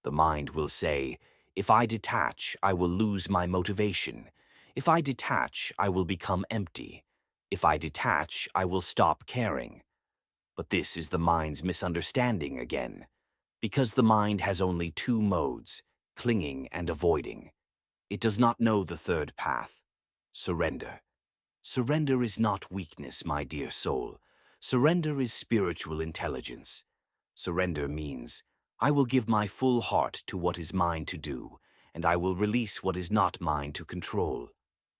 The mind will say, if I detach, I will lose my motivation. If I detach, I will become empty. If I detach, I will stop caring. But this is the mind's misunderstanding again, because the mind has only two modes, clinging and avoiding. It does not know the third path, surrender. Surrender is not weakness, my dear soul. Surrender is spiritual intelligence. Surrender means, I will give my full heart to what is mine to do, and I will release what is not mine to control.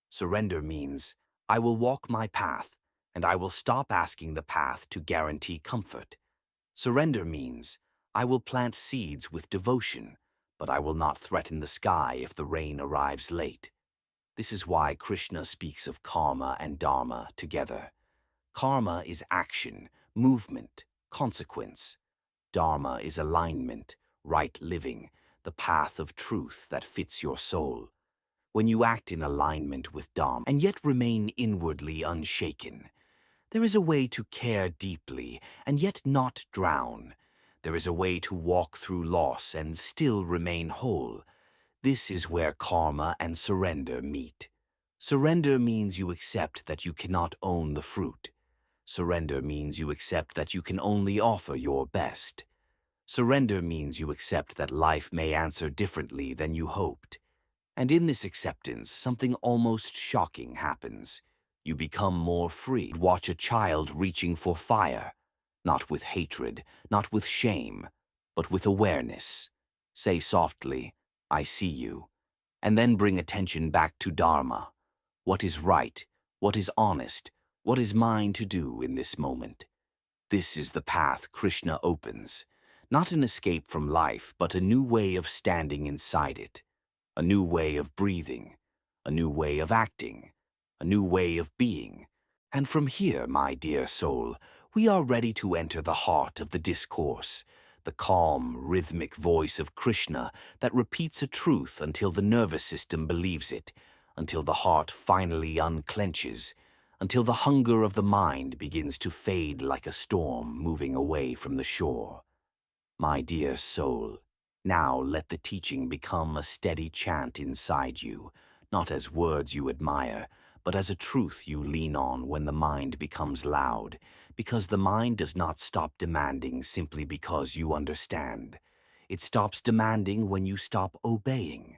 Surrender means, I will walk my path, and I will stop asking the path to guarantee comfort. Surrender means, I will plant seeds with devotion, but I will not threaten the sky if the rain arrives late. This is why Krishna speaks of karma and dharma together. Karma is action, movement, consequence. Dharma is alignment, right living, the path of truth that fits your soul. When you act in alignment with Dharma and yet remain inwardly unshaken, there is a way to care deeply and yet not drown. There is a way to walk through loss and still remain whole. This is where karma and surrender meet. Surrender means you accept that you cannot own the fruit. Surrender means you accept that you can only offer your best. Surrender means you accept that life may answer differently than you hoped. And in this acceptance, something almost shocking happens. You become more free. Watch a child reaching for fire, not with hatred, not with shame, but with awareness. Say softly, I see you, and then bring attention back to Dharma. What is right? What is honest? What is mine to do in this moment? This is the path Krishna opens, not an escape from life, but a new way of standing inside it, a new way of breathing, a new way of acting, a new way of being. And from here, my dear soul, we are ready to enter the heart of the discourse, the calm, rhythmic voice of Krishna that repeats a truth until the nervous system believes it, until the heart finally unclenches, until the hunger of the mind begins to fade like a storm moving away from the shore. My dear soul, now let the teaching become a steady chant inside you, not as words you admire, but as a truth you lean on when the mind becomes loud, because the mind does not stop demanding simply because you understand. It stops demanding when you stop obeying.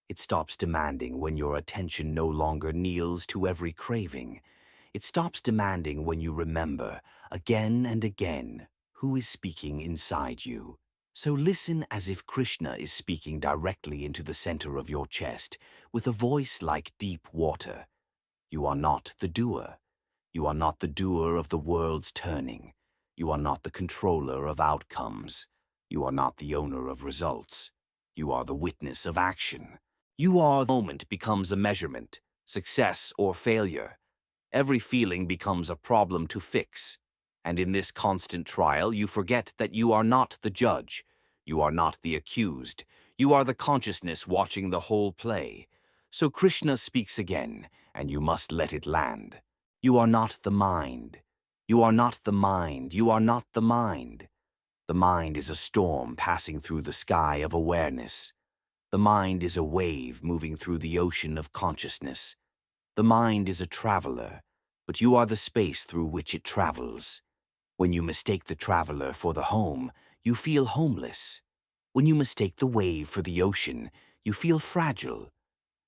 It stops demanding when your attention no longer kneels to every craving. It stops demanding when you remember, again and again, who is speaking inside you. So listen as if Krishna is speaking directly into the center of your chest, with a voice like deep water. You are not the doer. You are not the doer of the world's turning. You are not the controller of outcomes. You are not the owner of results. You are the witness of action. You are the moment becomes a measurement, success or failure. Every feeling becomes a problem to fix. And in this constant trial, you forget that you are not the judge. You are not the accused. You are the consciousness watching the whole play. So Krishna speaks again, and you must let it land. You are not the mind. You are not the mind. You are not the mind. The mind is a storm passing through the sky of awareness. The mind is a wave moving through the ocean of consciousness. The mind is a traveler, but you are the space through which it travels. When you mistake the traveler for the home, you feel homeless. When you mistake the wave for the ocean, you feel fragile.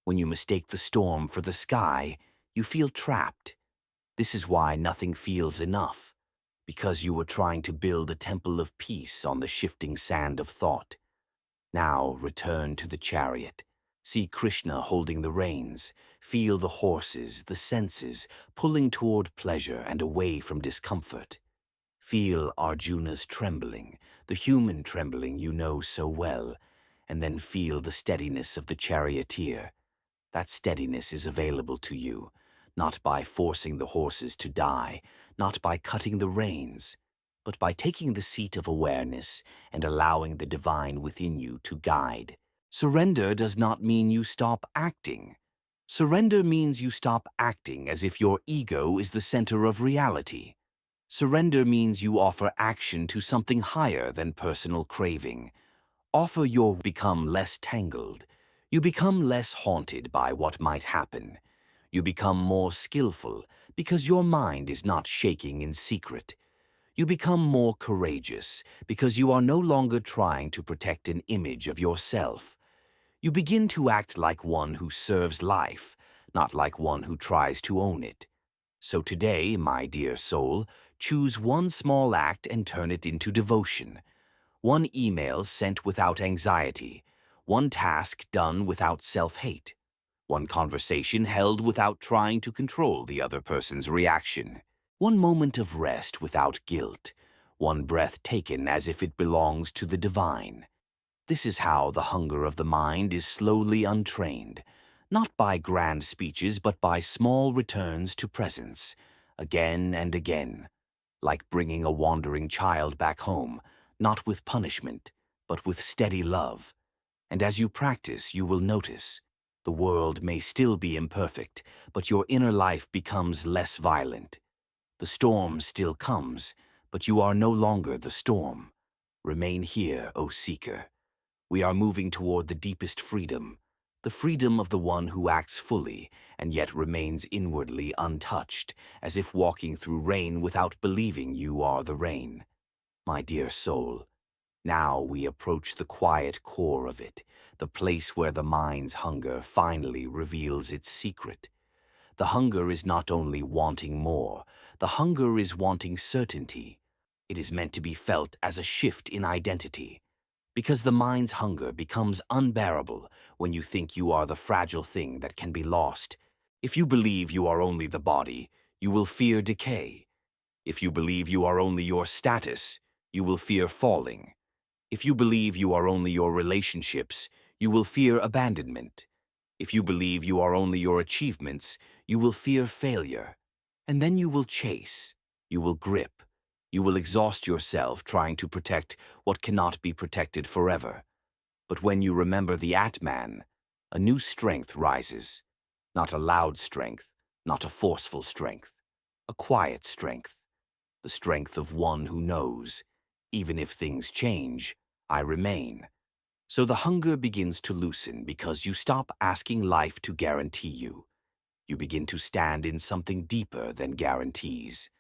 When you mistake the storm for the sky, you feel trapped. This is why nothing feels enough, because you were trying to build a temple of peace on the shifting sand of thought. Now return to the chariot. See Krishna holding the reins. Feel the horses, the senses, pulling toward pleasure and away from discomfort. Feel Arjuna's trembling, the human trembling you know so well, and then feel the steadiness of the charioteer. That steadiness is available to you, not by forcing the horses to die, not by cutting the reins, but by taking the seat of awareness and allowing the divine within you to guide. Surrender does not mean you stop acting. Surrender means you stop acting as if your ego is the center of reality. Surrender means you offer action to something higher than personal craving. Offer your become less tangled. You become less haunted by what might happen. You become more skillful because your mind is not shaking in secret. You become more courageous because you are no longer trying to protect an image of yourself. You begin to act like one who serves life, not like one who tries to own it. So today, my dear soul, choose one small act and turn it into devotion. One email sent without anxiety. One task done without self-hate. One conversation held without trying to control the other person's reaction. One moment of rest without guilt. One breath taken as if it belongs to the divine. This is how the hunger of the mind is slowly untrained, not by grand speeches but by small returns to presence, again and again, like bringing a wandering child back home, not with punishment, but with steady love. And as you practice, you will notice the world may still be imperfect, but your inner life becomes less violent. The storm still comes, but you are no longer the storm. Remain here, O seeker. We are moving toward the deepest freedom, the freedom of the one who acts fully and yet remains inwardly untouched, as if walking through rain without believing you are the rain. My dear soul, now we approach the quiet core of it, the place where the mind's hunger finally reveals its secret. The hunger is not only wanting more, the hunger is wanting certainty. It is meant to be felt as a shift in identity, because the mind's hunger becomes unbearable when you think you are the fragile thing that can be lost. If you believe you are only the body, you will fear decay. If you believe you are only your status, you will fear falling. If you believe you are only your relationships, you will fear abandonment. If you believe you are only your achievements, you will fear failure. And then you will chase, you will grip, you will exhaust yourself trying to protect what cannot be protected forever. But when you remember the Atman, a new strength rises. Not a loud strength, not a forceful strength, a quiet strength. The strength of one who knows, even if things change, I remain. So the hunger begins to loosen because you stop asking life to guarantee you. You begin to stand in something deeper than guarantees.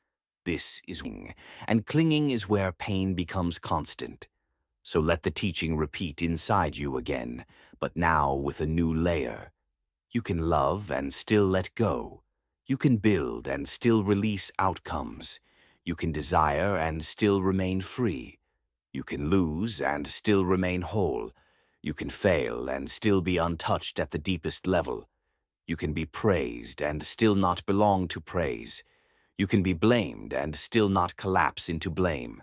This is clinging, and clinging is where pain becomes constant. So let the teaching repeat inside you again, but now with a new layer. You can love and still let go. You can build and still release outcomes. You can desire and still remain free. You can lose and still remain whole. You can fail and still be untouched at the deepest level. You can be praised and still not belong to praise. You can be blamed and still not collapse into blame.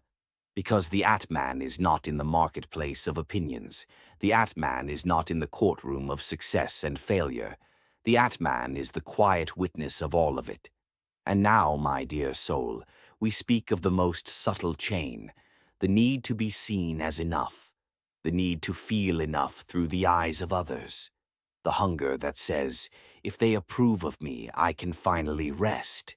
Because the Atman is not in the marketplace of opinions. The Atman is not in the courtroom of success and failure. The Atman is the quiet witness of all of it. And now, my dear soul, we speak of the most subtle chain, the need to be seen as enough, the need to feel enough through the eyes of others, the hunger that says, if they approve of me, I can finally rest.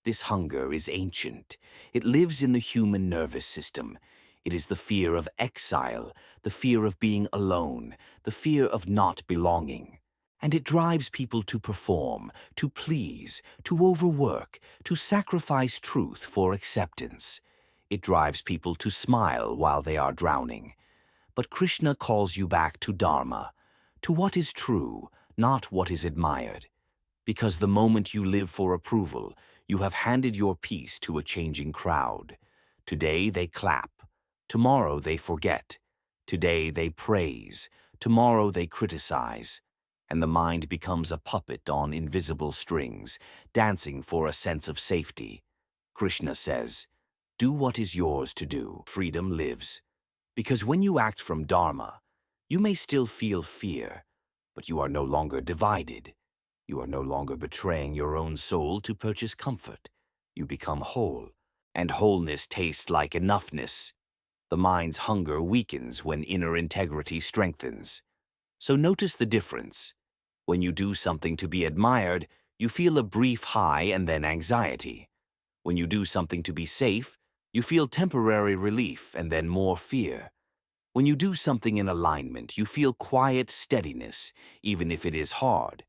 This hunger is ancient. It lives in the human nervous system. It is the fear of exile, the fear of being alone, the fear of not belonging. And it drives people to perform, to please, to overwork, to sacrifice truth for acceptance. It drives people to smile while they are drowning. But Krishna calls you back to Dharma, to what is true, not what is admired. Because the moment you live for approval, you have handed your piece to a changing crowd. Today they clap. Tomorrow they forget. Today they praise. Tomorrow they criticize. And the mind becomes a puppet on invisible strings, dancing for a sense of safety. Krishna says, do what is yours to do. Freedom lives. Because when you act from Dharma, you may still feel fear, but you are no longer divided. You are no longer betraying your own soul to purchase comfort. You become whole, and wholeness tastes like enoughness. The mind's hunger weakens when inner integrity strengthens. So notice the difference. When you do something to be admired, you feel a brief high and then anxiety. When you do something to be safe, you feel temporary relief and then more fear. When you do something in alignment, you feel quiet steadiness, even if it is hard.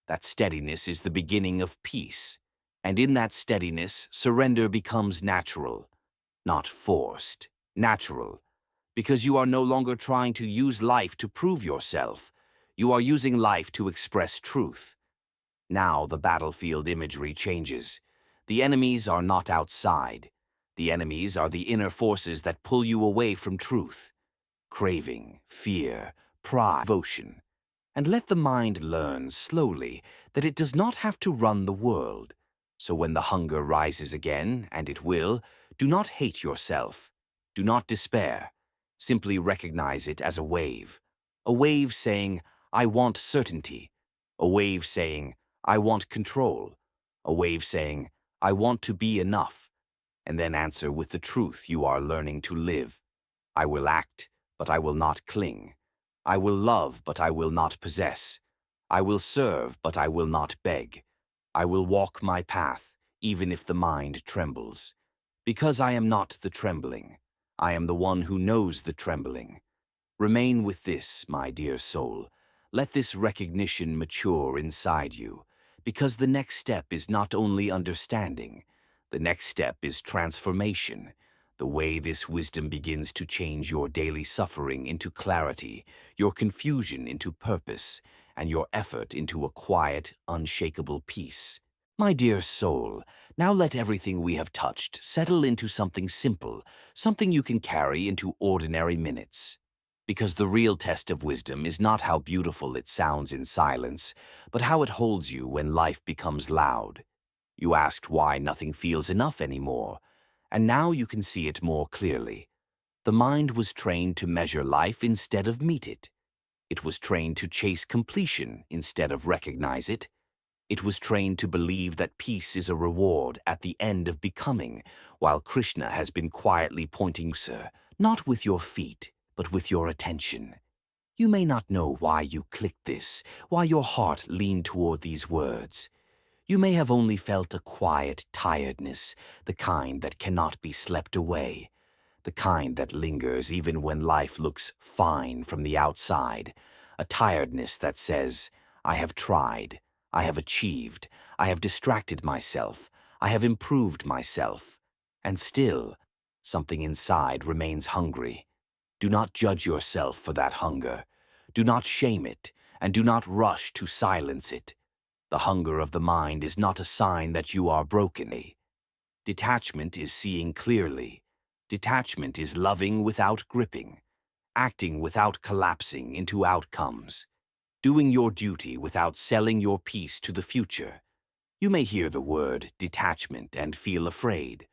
That steadiness is the beginning of peace. And in that steadiness, surrender becomes natural, not forced. Natural. Because you are no longer trying to use life to prove yourself. You are using life to express truth. Now the battlefield imagery changes. The enemies are not outside. The enemies are the inner forces that pull you away from truth. Craving, fear, pride, devotion. And let the mind learn slowly that it does not have to run the world. So when the hunger rises again, and it will, do not hate yourself. Do not despair. Simply recognize it as a wave. A wave saying, I want certainty. A wave saying, I want control. A wave saying, I want to be enough. And then answer with the truth you are learning to live. I will act, but I will not cling. I will love, but I will not possess. I will serve, but I will not beg. I will walk my path, even if the mind trembles. Because I am not the trembling. I am the one who knows the trembling. Remain with this, my dear soul. Let this recognition mature inside you, because the next step is not only understanding. The next step is transformation. The way this wisdom begins to change your daily suffering into clarity, your confusion into purpose, and your effort into a quiet, unshakable peace. My dear soul, now let everything we have touched settle into something simple, something you can carry into ordinary minutes. Because the real test of wisdom is not how beautiful it sounds in silence, but how it holds you when life becomes loud. You asked why nothing feels enough anymore, and now you can see it more clearly. The mind was trained to measure life instead of meet it. It was trained to chase completion instead of recognize it. It was trained to believe that peace is a reward at the end of becoming, while Krishna has been quietly pointing, sir, not with your feet, but with your attention. You may not know why you clicked this, why your heart leaned toward these words. You may have only felt a quiet tiredness, the kind that cannot be slept away, the kind that lingers even when life looks fine from the outside, a tiredness that says, I have tried, I have achieved, I have distracted myself, I have improved myself, and still, something inside remains hungry. Do not judge yourself for that hunger. Do not shame it, and do not rush to silence it. The hunger of the mind is not a sign that you are broken. Detachment is seeing clearly. Detachment is loving without gripping, acting without collapsing into outcomes, doing your duty without selling your peace to the future. You may hear the word detachment and feel afraid.